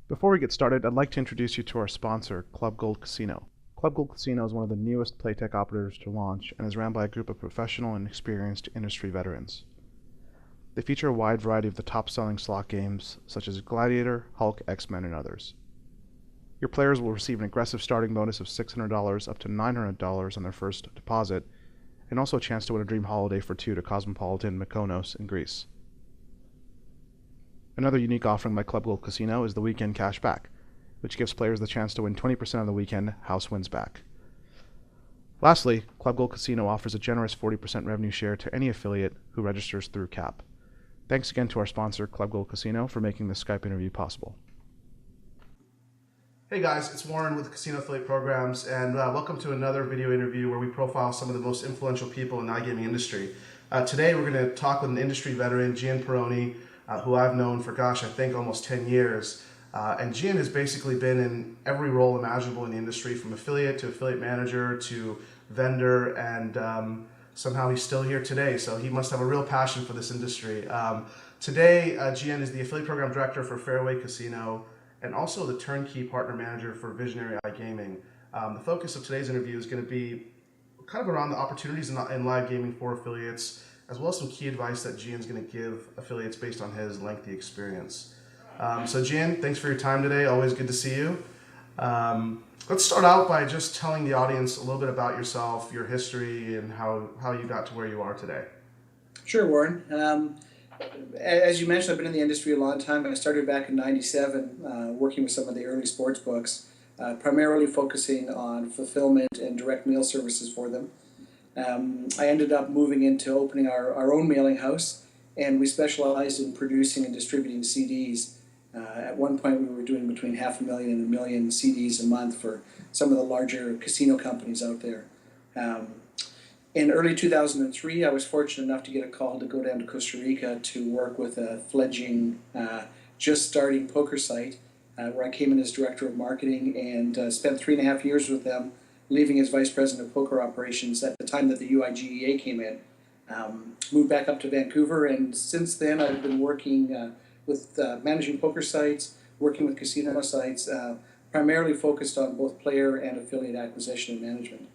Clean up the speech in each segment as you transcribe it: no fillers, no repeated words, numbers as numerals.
Before we get started, I'd like to introduce you to our sponsor, Club Gold Casino. Club Gold Casino is one of the newest Playtech operators to launch and is ran by a group of professional and experienced industry veterans. They feature a wide variety of the top-selling slot games, such as Gladiator, Hulk, X-Men, and others. Your players will receive an aggressive starting bonus of $600 up to $900 on their first deposit, and also a chance to win a dream holiday for two to Cosmopolitan Mykonos in Greece. Another unique offering by Club Gold Casino is the Weekend Cashback, which gives players the chance to win 20% of the weekend house wins back. Lastly, Club Gold Casino offers a generous 40% revenue share to any affiliate who registers through CAP. Thanks again to our sponsor, Club Gold Casino, for making this Skype interview possible. Hey guys, it's Warren with Casino Affiliate Programs, and welcome to another video interview where we profile some of the most influential people in the iGaming industry. Today we're going to talk with an industry veteran, Gian Perroni, who I've known for, I think almost 10 years. And Gian has basically been in every role imaginable in the industry, from affiliate to affiliate manager to vendor, and somehow he's still here today, so he must have a real passion for this industry. Today, Gian is the affiliate program director for Fairway Casino and also the turnkey partner manager for Visionary iGaming. The focus of today's interview is going to be kind of around the opportunities in live gaming for affiliates, as well as some key advice that Gian's going to give affiliates based on his lengthy experience. So Gian, thanks for your time today. Always good to see you. Let's start out by just telling the audience a little bit about yourself, your history, and how you got to where you are today. Sure, Warren. As you mentioned, I've been in the industry a long time. I started back in '97 working with some of the early sports books, primarily focusing on fulfillment and direct mail services for them. I ended up moving into opening our own mailing house, and we specialized in producing and distributing CDs. At one point, we were doing between 500,000 and 1 million CDs a month for some of the larger casino companies out there. In early 2003, I was fortunate enough to get a call to go down to Costa Rica to work with a fledgling, just starting poker site, where I came in as director of marketing and spent 3.5 years with them, leaving as vice president of poker operations at the time that the UIGEA came in. Moved back up to Vancouver, and since then I've been working with managing poker sites, working with casino sites, primarily focused on both player and affiliate acquisition and management.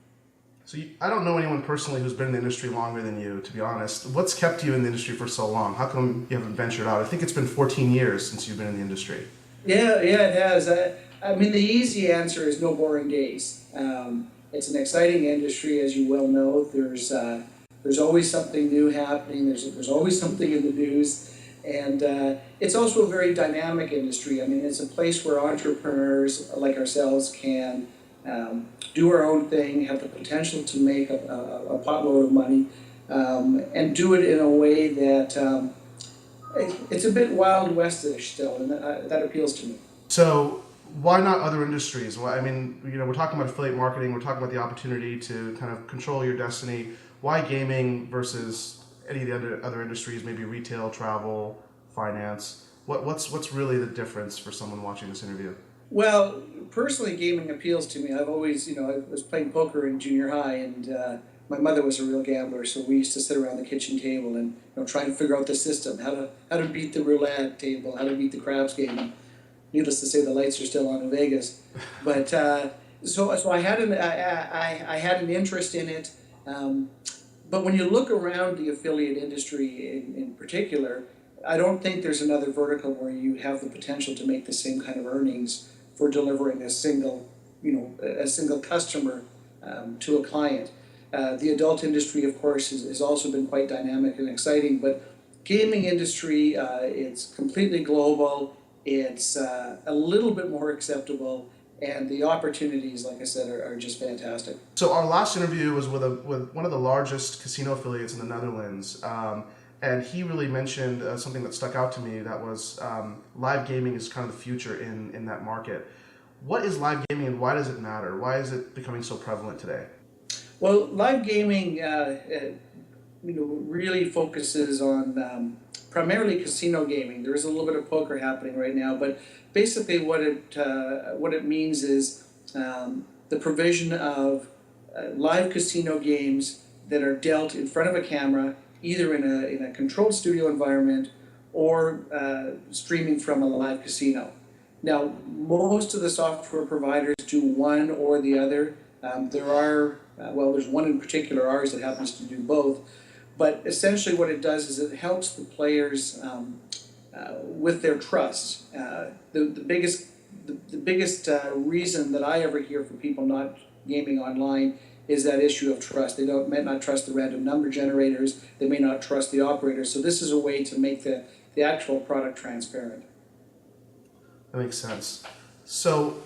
So I don't know anyone personally who's been in the industry longer than you, to be honest. What's kept you in the industry for so long? How come you haven't ventured out? I think it's been 14 years since you've been in the industry. Yeah, it has. I mean, the easy answer is no boring days. It's an exciting industry, as you well know. There's always something new happening. There's always something in the news, and it's also a very dynamic industry. I mean, it's a place where entrepreneurs like ourselves can do our own thing, have the potential to make a potload of money, and do it in a way that it's a bit Wild West-ish still, and that appeals to me. So why not other industries? Well, I mean, we're talking about affiliate marketing. We're talking about the opportunity to kind of control your destiny. Why gaming versus any of the other industries? Maybe retail, travel, finance. What's really the difference for someone watching this interview? Well, personally, gaming appeals to me. I've always, I was playing poker in junior high, and my mother was a real gambler, so we used to sit around the kitchen table and try and figure out the system, how to beat the roulette table, how to beat the craps game. And needless to say, the lights are still on in Vegas. But so I had an interest in it. But when you look around the affiliate industry in particular, I don't think there's another vertical where you have the potential to make the same kind of earnings for delivering a single customer to a client. The adult industry, of course, has also been quite dynamic and exciting, but gaming industry, it's completely global. It's a little bit more acceptable, and the opportunities, like I said, are just fantastic. So our last interview was with one of the largest casino affiliates in the Netherlands. And he really mentioned something that stuck out to me, that was live gaming is kind of the future in that market. What is live gaming and why does it matter? Why is it becoming so prevalent today? Well, live gaming really focuses on primarily casino gaming. There is a little bit of poker happening right now, but basically what it means is the provision of live casino games that are dealt in front of a camera, either in a controlled studio environment or streaming from a live casino. Now, most of the software providers do one or the other. There's one in particular, ours, that happens to do both. But essentially, what it does is it helps the players with their trust. The biggest reason that I ever hear for people not gaming online is that issue of trust. They may not trust the random number generators. They may not trust the operators. So this is a way to make the actual product transparent. That makes sense. So,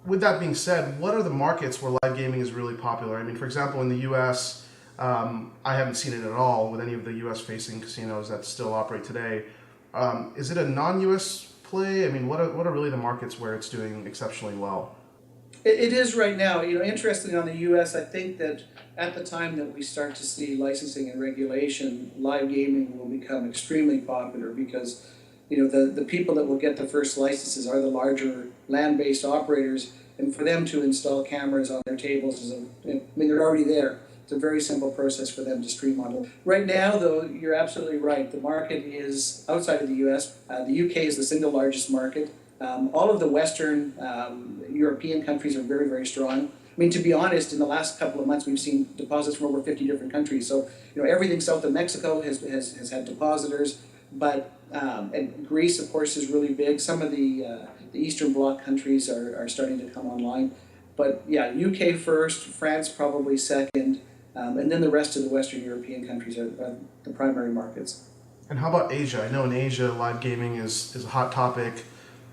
with that being said, what are the markets where live gaming is really popular? I mean, for example, in the U.S., I haven't seen it at all with any of the U.S.-facing casinos that still operate today. Is it a non-U.S. play? I mean, what are really the markets where it's doing exceptionally well? It is right now. Interestingly, on the U.S., I think that at the time that we start to see licensing and regulation, live gaming will become extremely popular because the people that will get the first licenses are the larger land-based operators, and for them to install cameras on their tables they're already there. It's a very simple process for them to stream on. Right now, though, you're absolutely right. The market is outside of the U.S. The U.K. is the single largest market. All of the Western European countries are very, very strong. I mean, to be honest, in the last couple of months, we've seen deposits from over 50 different countries. So, everything south of Mexico has had depositors, but and Greece, of course, is really big. Some of the Eastern Bloc countries are starting to come online. But yeah, UK first, France probably second, and then the rest of the Western European countries are the primary markets. And how about Asia? I know in Asia, live gaming is a hot topic,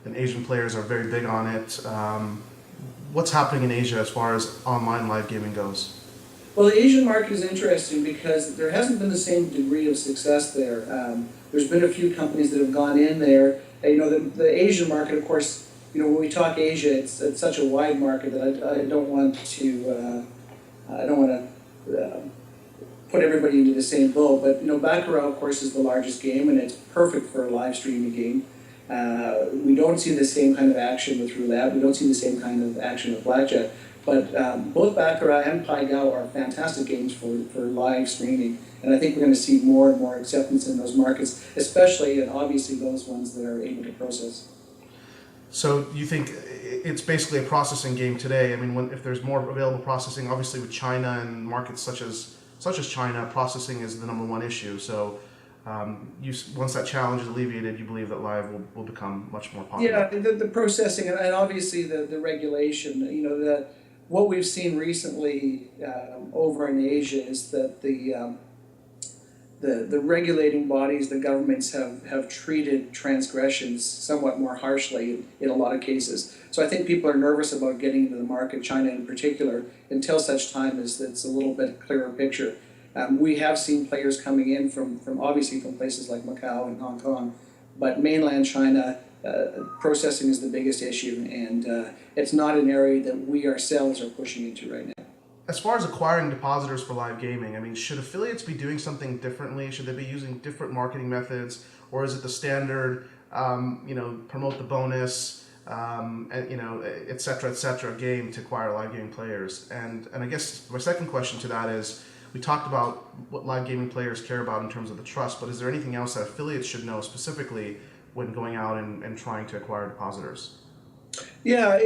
and Asian players are very big on it. What's happening in Asia as far as online live gaming goes? Well, the Asian market is interesting because there hasn't been the same degree of success there. There's been a few companies that have gone in there. The Asian market, of course, when we talk Asia, it's such a wide market that I don't want to put everybody into the same boat. But Baccarat, of course, is the largest game, and it's perfect for a live streaming game. We don't see the same kind of action with roulette. We don't see the same kind of action with blackjack. But both Baccarat and Pai Gow are fantastic games for live streaming. And I think we're going to see more and more acceptance in those markets, especially and obviously those ones that are able to process. So you think it's basically a processing game today? I mean, if there's more available processing, obviously with China and markets such as China, processing is the number one issue. So once that challenge is alleviated, you believe that live will become much more popular. Yeah, the processing and obviously the regulation. What we've seen recently over in Asia is that the regulating bodies, the governments have treated transgressions somewhat more harshly in a lot of cases. So I think people are nervous about getting into the market, China in particular, until such time as it's a little bit clearer picture. We have seen players coming in from obviously from places like Macau and Hong Kong, but mainland China, processing is the biggest issue, and it's not an area that we ourselves are pushing into right now. As far as acquiring depositors for live gaming, I mean, should affiliates be doing something differently? Should they be using different marketing methods, or is it the standard, promote the bonus, et cetera, game to acquire live gaming players? And I guess my second question to that is, we talked about what live gaming players care about in terms of the trust, but is there anything else that affiliates should know specifically when going out and trying to acquire depositors? Yeah,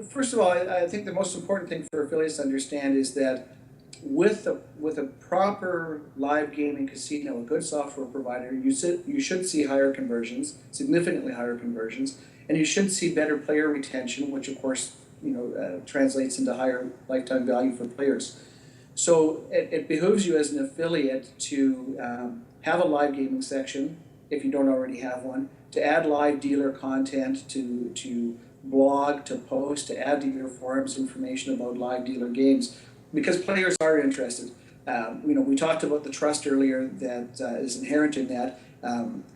first of all, I think the most important thing for affiliates to understand is that with a proper live gaming casino, a good software provider, you should see higher conversions, significantly higher conversions, and you should see better player retention, which of course translates into higher lifetime value for players. So it behooves you as an affiliate to have a live gaming section if you don't already have one, to add live dealer content, to blog, to post, to add to your forums information about live dealer games, because players are interested. We talked about the trust earlier that is inherent in that.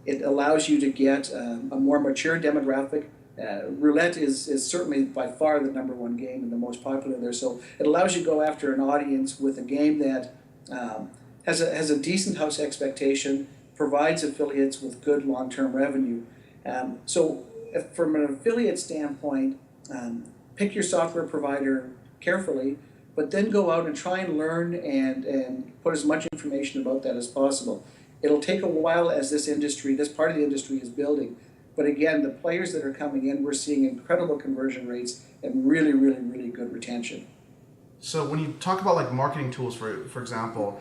It allows you to get a more mature demographic. Roulette is certainly by far the number one game and the most popular there. So it allows you to go after an audience with a game that has a decent house expectation, provides affiliates with good long-term revenue. So from an affiliate standpoint, pick your software provider carefully, but then go out and try and learn and put as much information about that as possible. It'll take a while as this part of the industry is building, But again, the players that are coming in, we're seeing incredible conversion rates and really, really, really good retention. So when you talk about like marketing tools, for example,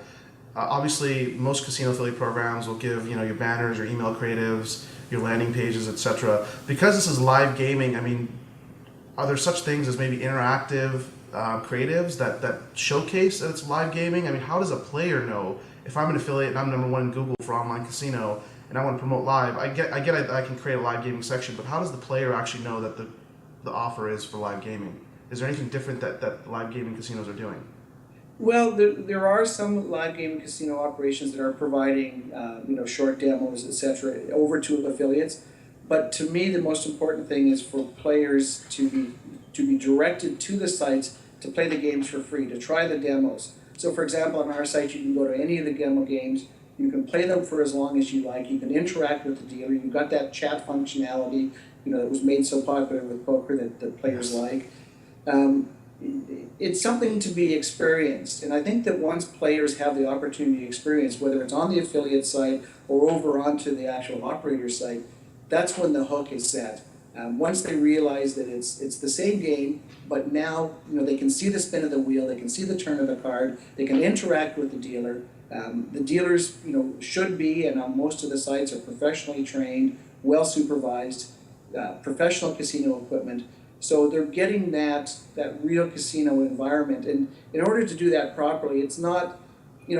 obviously most casino affiliate programs will give your banners, your email creatives, your landing pages, etc. Because this is live gaming, I mean, are there such things as maybe interactive creatives that showcase that it's live gaming? I mean, how does a player know if I'm an affiliate and I'm #1 in Google for online casino and I want to promote live? I can create a live gaming section, but how does the player actually know that the offer is for live gaming? Is there anything different that live gaming casinos are doing? Well, there are some live gaming casino operations that are providing, short demos, etc., over to affiliates. But to me, the most important thing is for players to be directed to the sites to play the games for free, to try the demos. So, for example, on our site, you can go to any of the demo games. You can play them for as long as you like. You can interact with the dealer. You've got that chat functionality, that was made so popular with poker that players like. It's something to be experienced, and I think that once players have the opportunity to experience, whether it's on the affiliate site or over onto the actual operator site, that's when the hook is set. Once they realize that it's the same game, but now they can see the spin of the wheel, they can see the turn of the card, they can interact with the dealer. The dealers should be, and on most of the sites, are professionally trained, well supervised, professional casino equipment. So they're getting that real casino environment, and in order to do that properly, it's not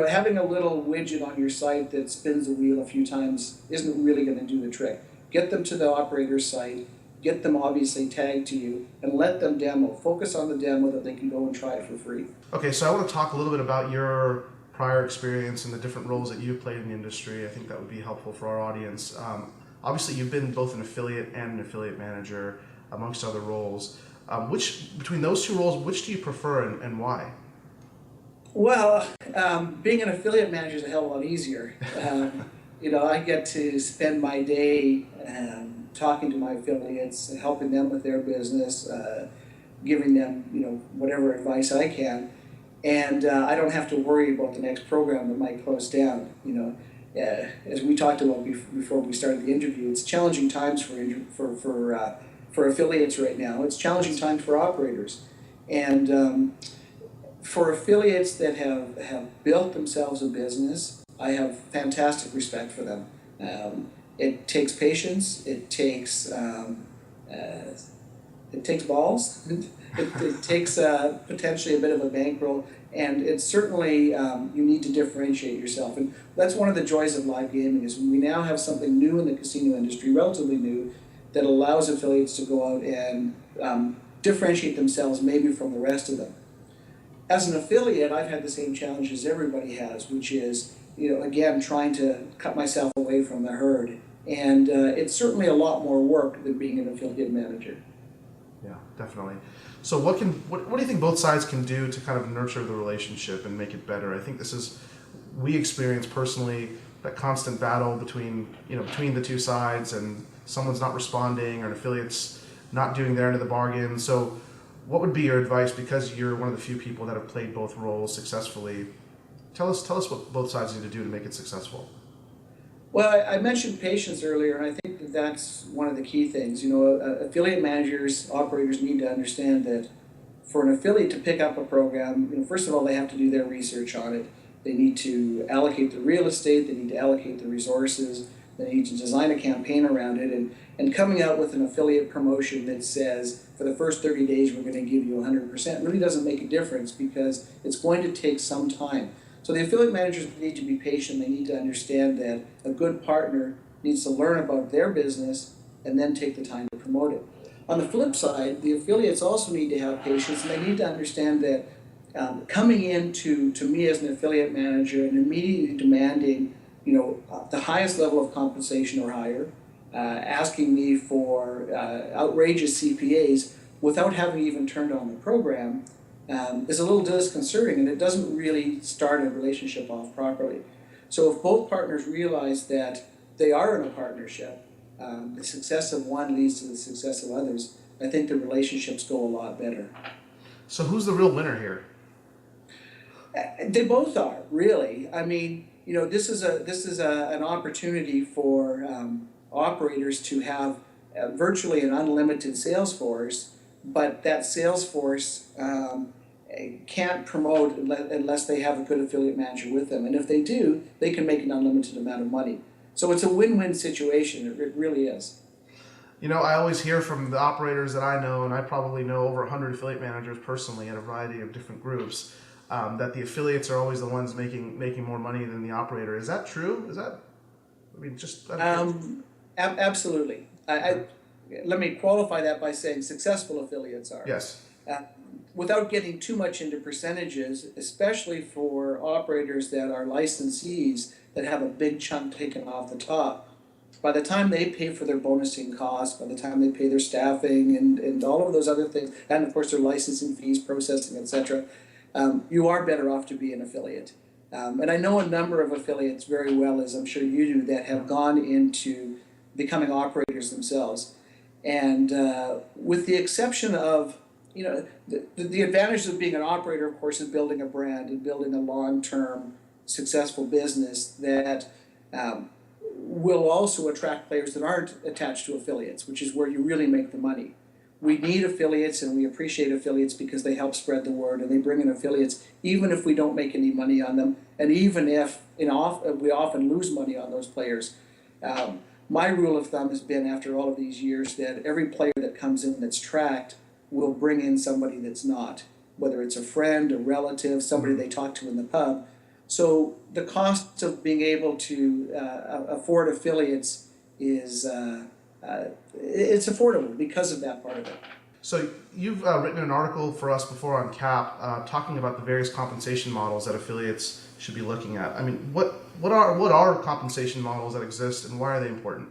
having a little widget on your site that spins the wheel a few times isn't really going to do the trick. Get them to the operator's site, get them obviously tagged to you, and let them demo. Focus on the demo that they can go and try it for free. Okay, so I want to talk a little bit about your prior experience and the different roles that you've played in the industry. I think that would be helpful for our audience. Obviously, you've been both an affiliate and an affiliate manager, amongst other roles. Between those two roles, which do you prefer and why? Well, being an affiliate manager is a hell of a lot easier. I get to spend my day talking to my affiliates, helping them with their business, giving them whatever advice I can, and I don't have to worry about the next program that might close down. As we talked about before we started the interview, it's challenging times for affiliates right now. It's challenging times for operators, and for affiliates that have built themselves a business, I have fantastic respect for them. It takes patience. It takes balls. it takes potentially a bit of a bankroll, and it's certainly you need to differentiate yourself. And that's one of the joys of live gaming is we now have something new in the casino industry, relatively new, that allows affiliates to go out and differentiate themselves maybe from the rest of them. As an affiliate, I've had the same challenges everybody has, which is, again, trying to cut myself away from the herd. And it's certainly a lot more work than being an affiliate manager. Yeah, definitely. So what do you think both sides can do to kind of nurture the relationship and make it better? I think we experience personally that constant battle between the two sides, and someone's not responding or an affiliate's not doing their end of the bargain. So what would be your advice, because you're one of the few people that have played both roles successfully? Tell us what both sides need to do to make it successful. Well, I mentioned patience earlier, and I think that that's one of the key things. Affiliate managers, operators need to understand that for an affiliate to pick up a program, first of all, they have to do their research on it. They need to allocate the real estate, they need to allocate the resources, they need to design a campaign around it, and coming out with an affiliate promotion that says, for the first 30 days, we're going to give you 100% really doesn't make a difference, because it's going to take some time. So the affiliate managers need to be patient. They need to understand that a good partner needs to learn about their business and then take the time to promote it. On the flip side, the affiliates also need to have patience, and they need to understand that coming in to me as an affiliate manager and immediately demanding the highest level of compensation or higher, asking me for outrageous CPAs without having even turned on the program, is a little disconcerting, and it doesn't really start a relationship off properly. So if both partners realize that they are in a partnership, the success of one leads to the success of others, I think the relationships go a lot better. So who's the real winner here? They both are, really. I mean, this is an opportunity for operators to have virtually an unlimited sales force, but that sales force can't promote unless they have a good affiliate manager with them. And if they do, they can make an unlimited amount of money. So it's a win-win situation. It really is. You know, I always hear from the operators that I know, and I probably know over 100 affiliate managers personally at a variety of different groups, that the affiliates are always the ones making more money than the operator. Is that true? Is that, I mean, just... Absolutely. Let me qualify that by saying successful affiliates are. Yes. Without getting too much into percentages, especially for operators that are licensees that have a big chunk taken off the top, by the time they pay for their bonusing costs, by the time they pay their staffing and all of those other things, and of course their licensing fees, processing, etc., you are better off to be an affiliate. And I know a number of affiliates very well, as I'm sure you do, that have gone into becoming operators themselves. And with the exception of, the advantage of being an operator, of course, is building a brand and building a long-term successful business that will also attract players that aren't attached to affiliates, which is where you really make the money. We need affiliates and we appreciate affiliates because they help spread the word and they bring in affiliates even if we don't make any money on them, and even if we often lose money on those players. My rule of thumb has been, after all of these years, that every player that comes in that's tracked will bring in somebody that's not, whether it's a friend, a relative, somebody they talk to in the pub. So the cost of being able to afford affiliates is it's affordable because of that part of it. So you've written an article for us before on CAP talking about the various compensation models that affiliates should be looking at. I mean, what are compensation models that exist and why are they important?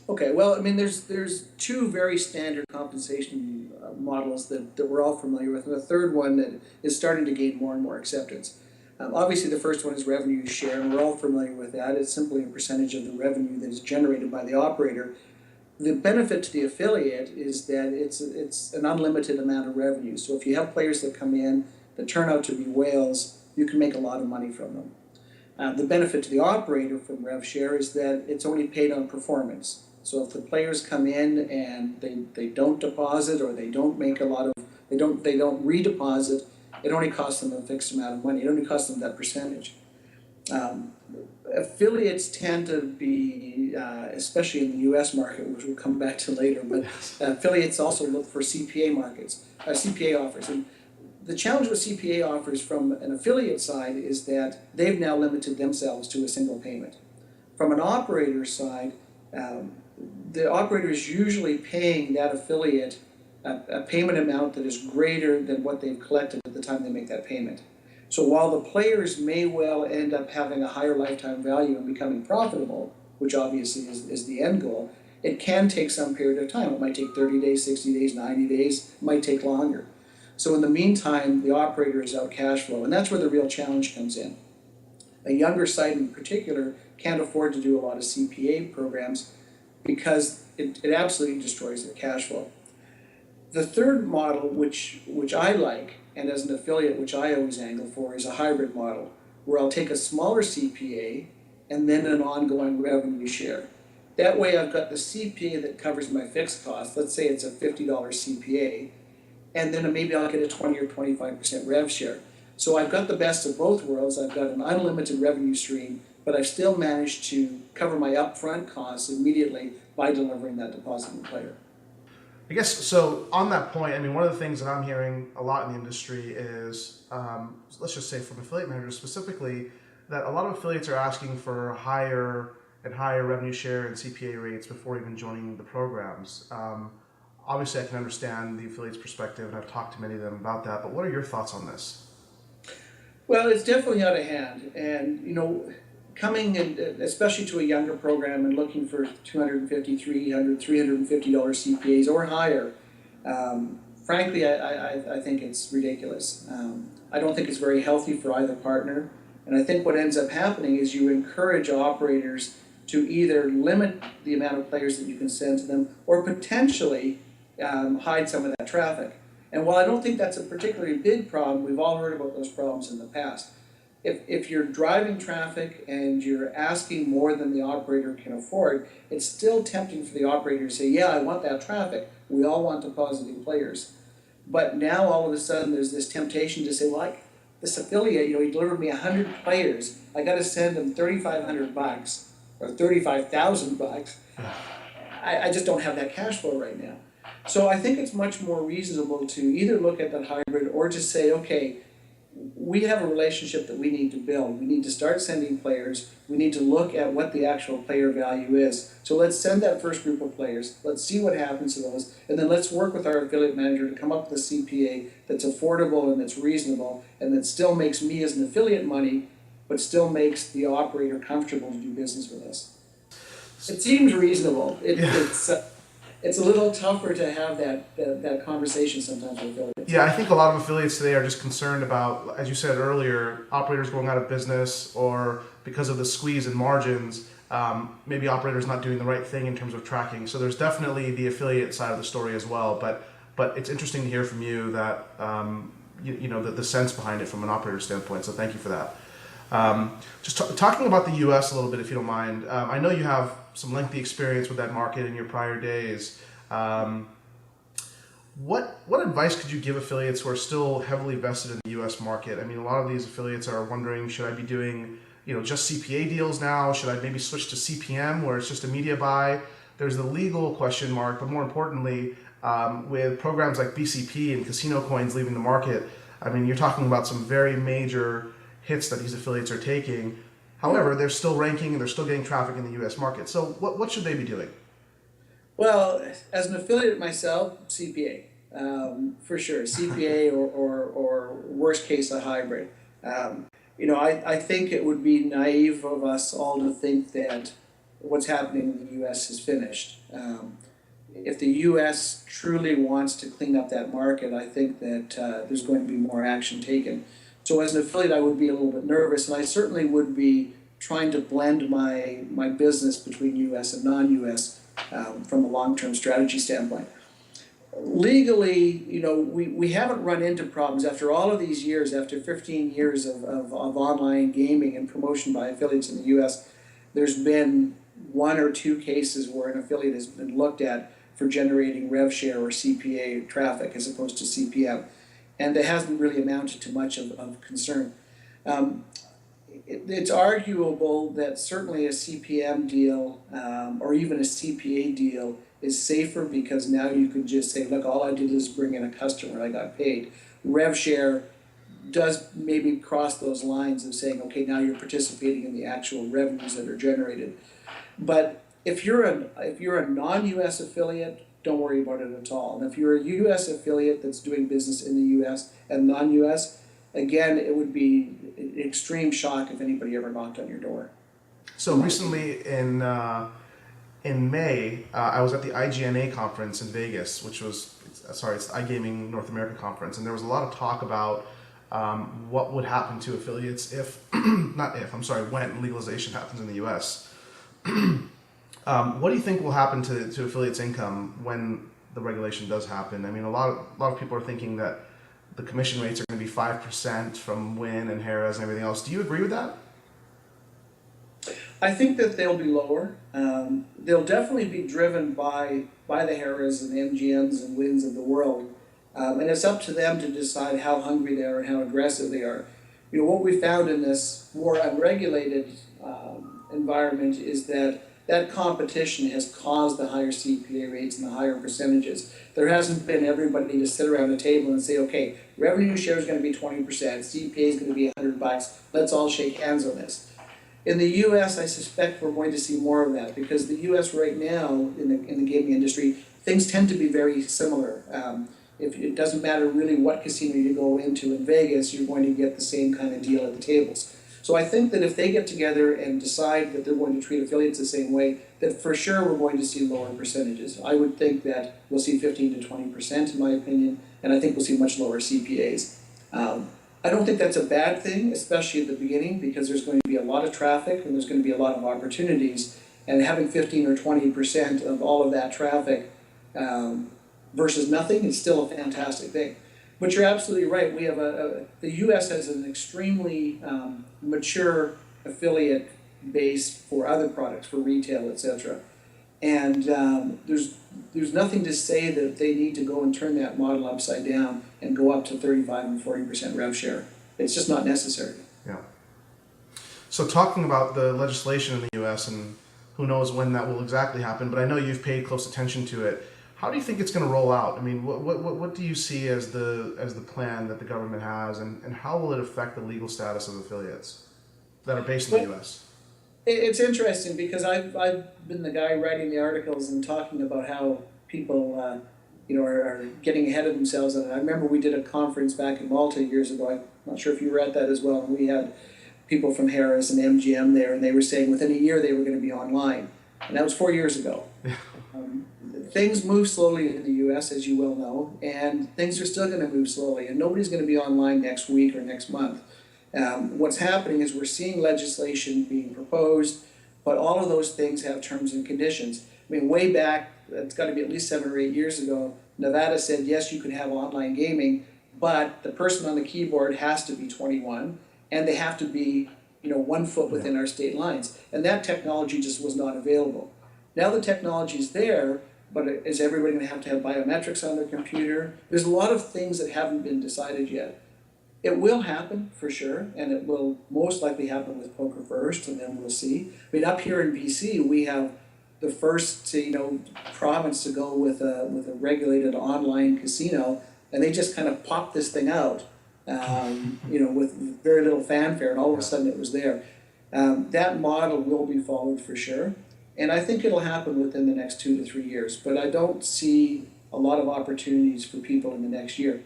Okay, well, I mean, there's two very standard compensation models that we're all familiar with, and a third one that is starting to gain more and more acceptance. Obviously, the first one is revenue share, and we're all familiar with that. It's simply a percentage of the revenue that is generated by the operator. The benefit to the affiliate is that it's an unlimited amount of revenue. So if you have players that come in that turn out to be whales, you can make a lot of money from them. The benefit to the operator from rev share is that it's only paid on performance. So if the players come in and they don't deposit, or they don't make a lot of, they don't redeposit, it only costs them a fixed amount of money. It only costs them that percentage. Affiliates tend to be, especially in the U.S. market, which we'll come back to later, but affiliates also look for CPA offers. And the challenge with CPA offers from an affiliate side is that they've now limited themselves to a single payment. From an operator side, the operator is usually paying that affiliate a payment amount that is greater than what they've collected at the time they make that payment. So while the players may well end up having a higher lifetime value and becoming profitable, which obviously is the end goal, it can take some period of time. It might take 30 days, 60 days, 90 days, it might take longer. So in the meantime, the operator is out cash flow, and that's where the real challenge comes in. A younger site in particular can't afford to do a lot of CPA programs because it absolutely destroys their cash flow. The third model, which I like, and as an affiliate, which I always angle for, is a hybrid model, where I'll take a smaller CPA and then an ongoing revenue share. That way I've got the CPA that covers my fixed costs. Let's say it's a $50 CPA, and then maybe I'll get a 20 or 25% rev share. So I've got the best of both worlds. I've got an unlimited revenue stream, but I've still managed to cover my upfront costs immediately by delivering that depositing player. I guess, so on that point, I mean, one of the things that I'm hearing a lot in the industry is, let's just say from affiliate managers specifically, that a lot of affiliates are asking for higher and higher revenue share and CPA rates before even joining the programs. Obviously, I can understand the affiliate's perspective, and I've talked to many of them about that, but what are your thoughts on this? Well, it's definitely out of hand, and coming in, especially to a younger program and looking for $250, $300, $350 CPAs or higher, frankly, I think it's ridiculous. I don't think it's very healthy for either partner, and I think what ends up happening is you encourage operators to either limit the amount of players that you can send to them or potentially hide some of that traffic. And while I don't think that's a particularly big problem, we've all heard about those problems in the past. if you're driving traffic and you're asking more than the operator can afford, it's still tempting for the operator to say, yeah, I want that traffic. We all want depositing players. But now all of a sudden there's this temptation to say, well, this affiliate, he delivered me 100 players. I got to send him $3,500 or $35,000. I just don't have that cash flow right now. So I think it's much more reasonable to either look at that hybrid or just say, okay, we have a relationship that we need to build. We need to start sending players. We need to look at what the actual player value is. So let's send that first group of players. Let's see what happens to those. And then let's work with our affiliate manager to come up with a CPA that's affordable and that's reasonable and that still makes me as an affiliate money, but still makes the operator comfortable to do business with us. It seems reasonable. It's a little tougher to have that conversation sometimes with affiliates. Yeah, I think a lot of affiliates today are just concerned about, as you said earlier, operators going out of business, or because of the squeeze in margins, maybe operators not doing the right thing in terms of tracking. So there's definitely the affiliate side of the story as well. But it's interesting to hear from you that the sense behind it from an operator standpoint. So thank you for that. Talking about the U.S. a little bit, if you don't mind. I know you have some lengthy experience with that market in your prior days. What advice could you give affiliates who are still heavily vested in the U.S. market? I mean, a lot of these affiliates are wondering, should I be doing just CPA deals now? Should I maybe switch to CPM where it's just a media buy? There's the legal question mark, but more importantly, with programs like BCP and casino coins leaving the market, I mean, you're talking about some very major hits that these affiliates are taking. However, they're still ranking and they're still getting traffic in the U.S. market. So what should they be doing? Well, as an affiliate myself, CPA, for sure. CPA or worst case, a hybrid. I think it would be naive of us all to think that what's happening in the U.S. is finished. If the U.S. truly wants to clean up that market, I think that there's going to be more action taken. So as an affiliate, I would be a little bit nervous, and I certainly would be trying to blend my business between U.S. and non-U.S. From a long-term strategy standpoint. Legally, we haven't run into problems after all of these years, after 15 years of online gaming and promotion by affiliates in the U.S., there's been one or two cases where an affiliate has been looked at for generating rev share or CPA traffic as opposed to CPM. And it hasn't really amounted to much of concern. It's arguable that certainly a CPM deal or even a CPA deal is safer because now you can just say, look, all I did is bring in a customer, I got paid. Rev share does maybe cross those lines of saying, okay, now you're participating in the actual revenues that are generated. But if you're a non-US affiliate, don't worry about it at all. And if you're a U.S. affiliate that's doing business in the U.S. and non-U.S., again, it would be an extreme shock if anybody ever knocked on your door. So recently in May, I was at the IGNA conference in Vegas, which was, it's the iGaming North America conference, and there was a lot of talk about what would happen to affiliates when legalization happens in the U.S. What do you think will happen to affiliates' income when the regulation does happen? I mean, a lot of people are thinking that the commission rates are going to be 5% from Wynn and Harrah's and everything else. Do you agree with that? I think that they'll be lower. They'll definitely be driven by the Harrah's and MGMs and Wynn's of the world. And it's up to them to decide how hungry they are and how aggressive they are. What we found in this more unregulated environment is that competition has caused the higher CPA rates and the higher percentages. There hasn't been everybody to sit around the table and say, okay, revenue share is going to be 20%, CPA is going to be $100, let's all shake hands on this. In the U.S., I suspect we're going to see more of that because the U.S. right now, in the gaming industry, things tend to be very similar. If it doesn't matter really what casino you go into in Vegas, you're going to get the same kind of deal at the tables. So I think that if they get together and decide that they're going to treat affiliates the same way, that for sure we're going to see lower percentages. I would think that we'll see 15 to 20% in my opinion, and I think we'll see much lower CPAs. I don't think that's a bad thing, especially at the beginning, because there's going to be a lot of traffic and there's going to be a lot of opportunities, and having 15 or 20% of all of that traffic versus nothing is still a fantastic thing. But you're absolutely right. We have the U.S. has an extremely mature affiliate base for other products, for retail, etc. And there's nothing to say that they need to go and turn that model upside down and go up to 35 and 40% rev share. It's just not necessary. Yeah. So talking about the legislation in the U.S. and who knows when that will exactly happen, but I know you've paid close attention to it. How do you think it's going to roll out? I mean, what do you see as the plan that the government has, and how will it affect the legal status of affiliates that are based in the U.S.? It's interesting because I've been the guy writing the articles and talking about how people are getting ahead of themselves. And I remember we did a conference back in Malta years ago. I'm not sure if you were at that as well. And we had people from Harris and MGM there, and they were saying within a year they were going to be online, and that was 4 years ago. Things move slowly in the U.S., as you well know, and things are still going to move slowly, and nobody's going to be online next week or next month. What's happening is we're seeing legislation being proposed, but all of those things have terms and conditions. I mean, way back, it's got to be at least 7 or 8 years ago, Nevada said, yes, you can have online gaming, but the person on the keyboard has to be 21, and they have to be 1 foot within our state lines. And that technology just was not available. Now the technology is there, but is everybody going to have biometrics on their computer? There's a lot of things that haven't been decided yet. It will happen for sure, and it will most likely happen with poker first, and then we'll see. I mean, up here in BC, we have the first province to go with a regulated online casino, and they just kind of popped this thing out, with very little fanfare, and all of a sudden it was there. That model will be followed for sure, and I think it'll happen within the next 2 to 3 years, but I don't see a lot of opportunities for people in the next year.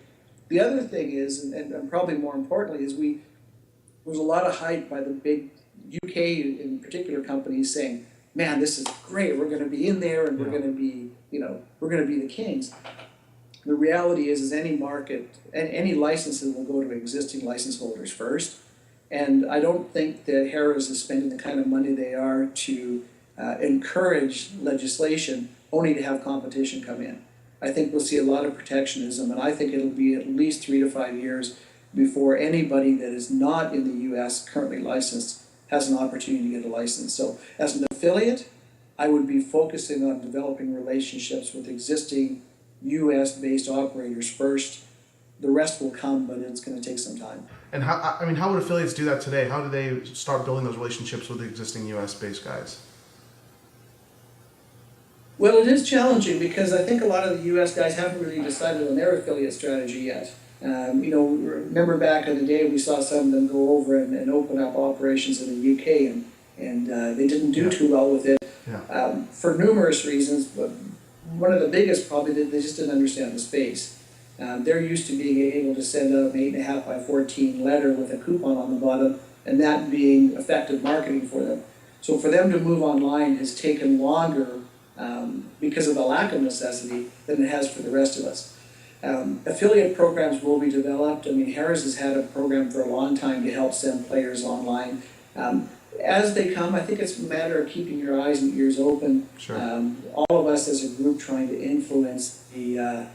The other thing is, and probably more importantly, is there's a lot of hype by the big UK in particular companies saying, man, this is great, we're going to be in there, and we're going to be, we're going to be the kings. The reality is any market, and any licenses will go to existing license holders first, and I don't think that Harris is spending the kind of money they are to encourage legislation only to have competition come in. I think we'll see a lot of protectionism, and I think it'll be at least 3 to 5 years before anybody that is not in the U.S. currently licensed has an opportunity to get a license. So as an affiliate, I would be focusing on developing relationships with existing U.S.-based operators first. The rest will come, but it's going to take some time. And how would affiliates do that today? How do they start building those relationships with the existing U.S.-based guys? Well, it is challenging because I think a lot of the U.S. guys haven't really decided on their affiliate strategy yet. Remember back in the day we saw some of them go over and open up operations in the UK, and they didn't do too well with it for numerous reasons. But one of the biggest probably that they just didn't understand the space. They're used to being able to send out an 8.5 by 14 letter with a coupon on the bottom, and that being effective marketing for them. So for them to move online has taken longer because of the lack of necessity than it has for the rest of us. Affiliate programs will be developed. I mean, Harris has had a program for a long time to help send players online. As they come, I think it's a matter of keeping your eyes and ears open. Sure. All of us as a group trying to influence the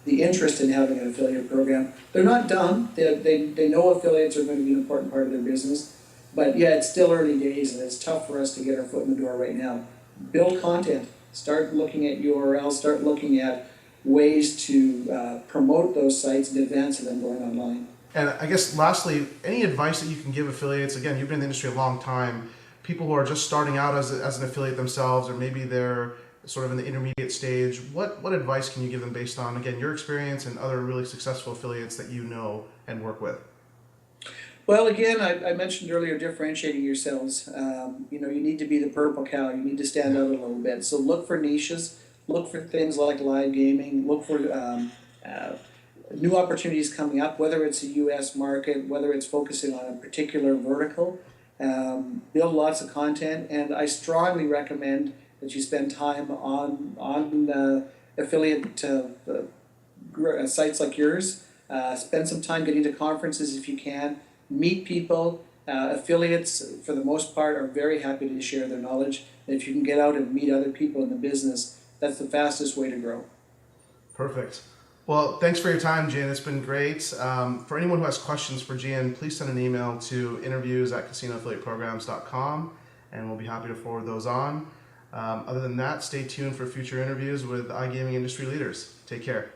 interest in having an affiliate program. They're not dumb. They know affiliates are going to be an important part of their business. But yeah, it's still early days, and it's tough for us to get our foot in the door right now. Build content. Start looking at URLs. Start looking at ways to promote those sites in advance of them going online. And I guess lastly, any advice that you can give affiliates? Again, you've been in the industry a long time. People who are just starting out as an affiliate themselves, or maybe they're sort of in the intermediate stage. What advice can you give them based on, again, your experience and other really successful affiliates that you know and work with? Well, again, I mentioned earlier differentiating yourselves. You need to be the purple cow. You need to stand out a little bit. So look for niches. Look for things like live gaming. Look for new opportunities coming up, whether it's a U.S. market, whether it's focusing on a particular vertical. Build lots of content, and I strongly recommend that you spend time on affiliate sites like yours. Spend some time getting to conferences if you can. Meet people. Affiliates, for the most part, are very happy to share their knowledge. And if you can get out and meet other people in the business, that's the fastest way to grow. Perfect. Well, thanks for your time, Gian. It's been great. For anyone who has questions for Gian, please send an email to interviews@casinoaffiliateprograms.com, and we'll be happy to forward those on. Other than that, stay tuned for future interviews with iGaming industry leaders. Take care.